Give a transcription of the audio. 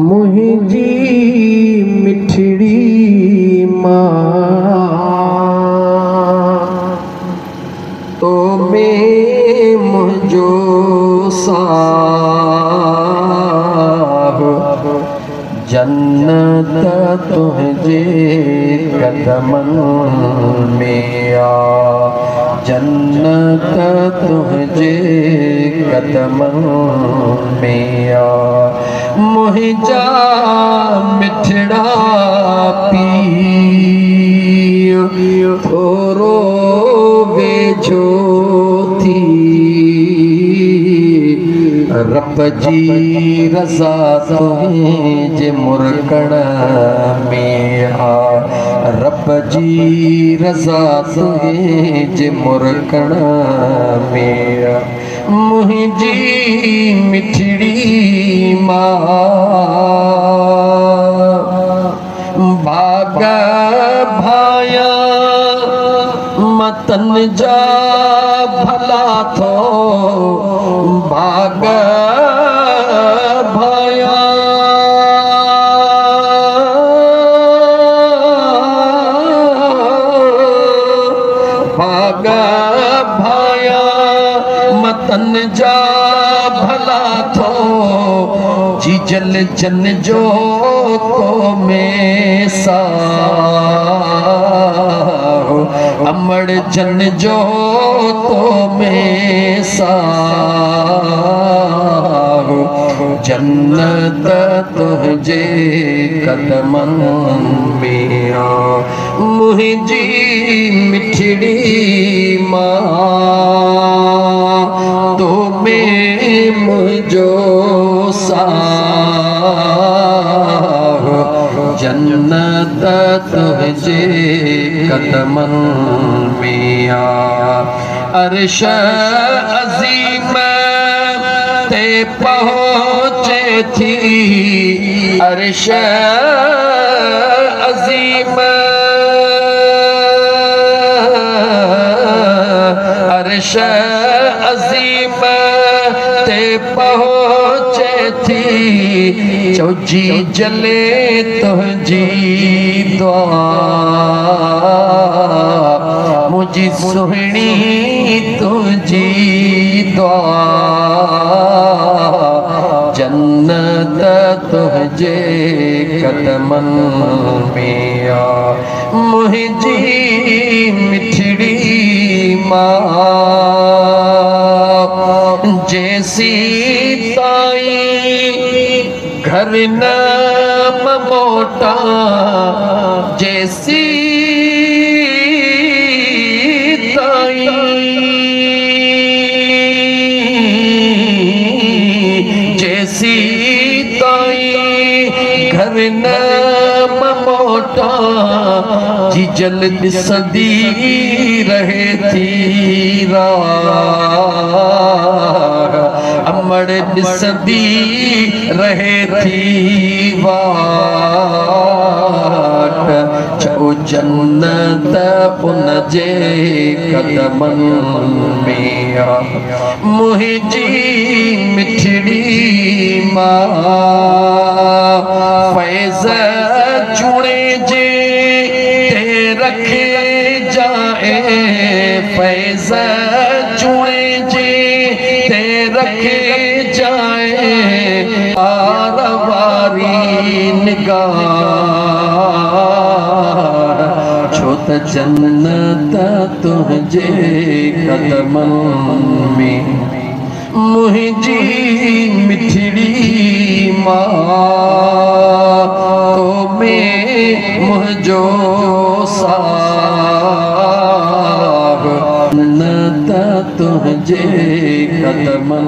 मुझी मिठड़ी माँ तो में मुझो साह जन्नत तुझे कदमन में आ जन्नत तुझे कदमन में आ मुझा मिठड़ा पी थोरो वेझो थी रब जी रज़ा तुझे मुरकण में आ रब जी रज़ा तुझे मुरकण में आ मुझी मिठड़ी माँ भाग भाया मतन जा भला थो भाग भाया भाग भाया मतन जा भला थो जी जल जन जो तो में सा अमड़ जन जो तो में सा जन्नत तुझे कदमन में आ मुझी मिठड़ी माँ तो में मुझो साह जन्नत तुझे कदमन में आ अर्श अज़ीम ते पहुँचे थी अर्श अज़ीम अर्श अज़ीम ते पहुँचे थी चौजी जले तुझी दुआ मुझी सुहिणी तुझी दुआ जन्नत तुझे कदमन में आ मुझी मिठड़ी माँ जैसी ताई घर न मोटा जैसी ताई जैसी ताई घर न मोटा जी जल्द सदी रहे थी अमड़ सदी रहे थी वाट चो जन्नत उनजे कदमन में आ मुझी मिठड़ी माँ फैज़ चूड़े जे ते रखे जाए फैज़ चूड़े जे ते रखे जाए आरवारी निगाह छो त जन्नत तुझे कदमन में मुझी मिठड़ी माँ तो में मुझो साह जन्नत तुझे कदमन